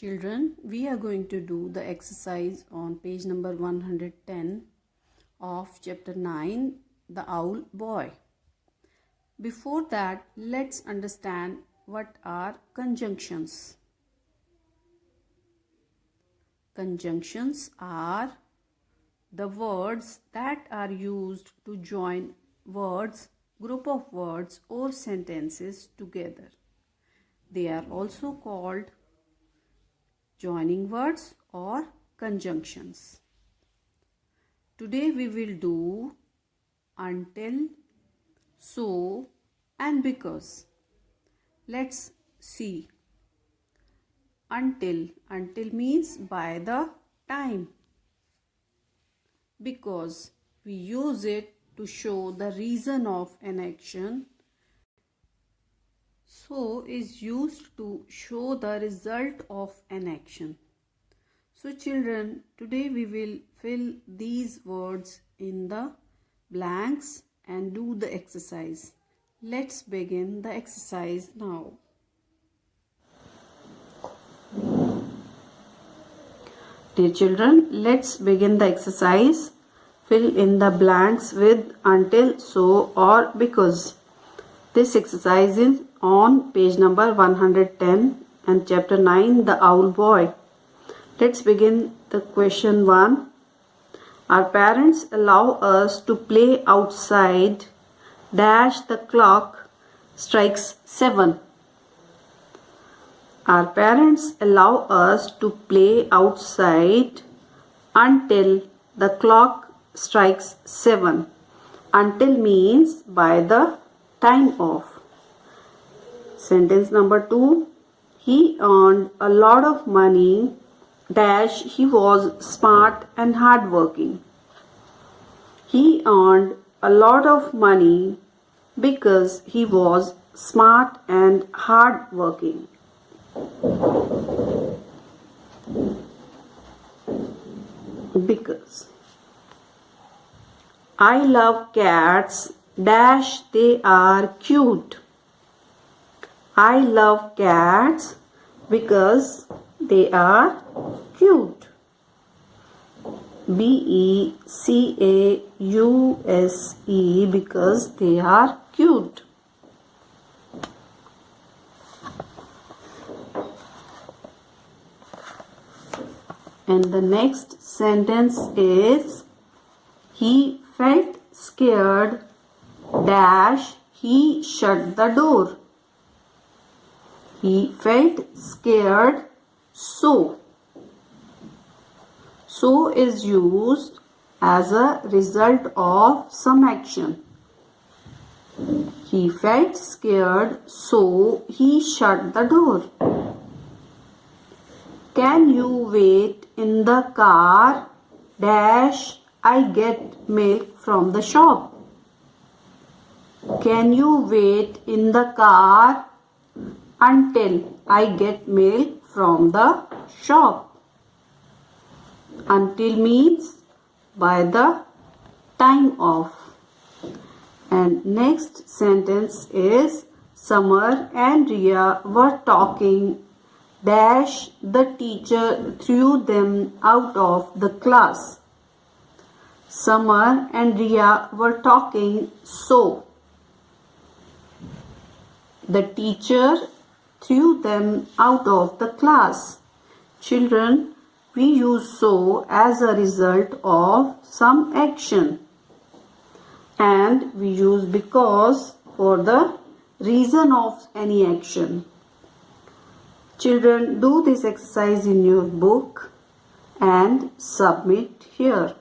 Children, we are going to do the exercise on page number 110 of chapter 9, The Owl Boy. Before that, let's understand what are conjunctions. Conjunctions are the words that are used to join words, group of words or sentences together. They are also called joining words or conjunctions. Today we will do until, so and because. Let's see. Until means by the time. Because we use it to show the reason of an action. So is used to show the result of an action. So children, today we will fill these words in the blanks and do the exercise. Let's begin the exercise now. Dear children, let's begin the exercise. Fill in the blanks with until, so or because. This exercise is on page number 110 and chapter 9, The Owl Boy. Let's begin the question 1. Our parents allow us to play outside dash the clock strikes 7. Our parents allow us to play outside until the clock strikes 7. Until means by the time of. Sentence number 2. He earned a lot of money dash he was smart and hardworking. He earned a lot of money because he was smart and hardworking. Because. I love cats dash they are cute. I love cats because they are cute. BECAUSE because they are cute. And the next sentence is he felt scared dash he shut the door. He felt scared, so. So is used as a result of some action. He felt scared, so he shut the door. Can you wait in the car dash I get milk from the shop? Can you wait in the car until I get milk from the shop? Until means by the time of. And next sentence is Summer and Ria were talking dash the teacher threw them out of the class. Summer and Ria were talking, so the teacher threw them out of the class. Children, we use so as a result of some action. And we use because for the reason of any action. Children, do this exercise in your book and submit here.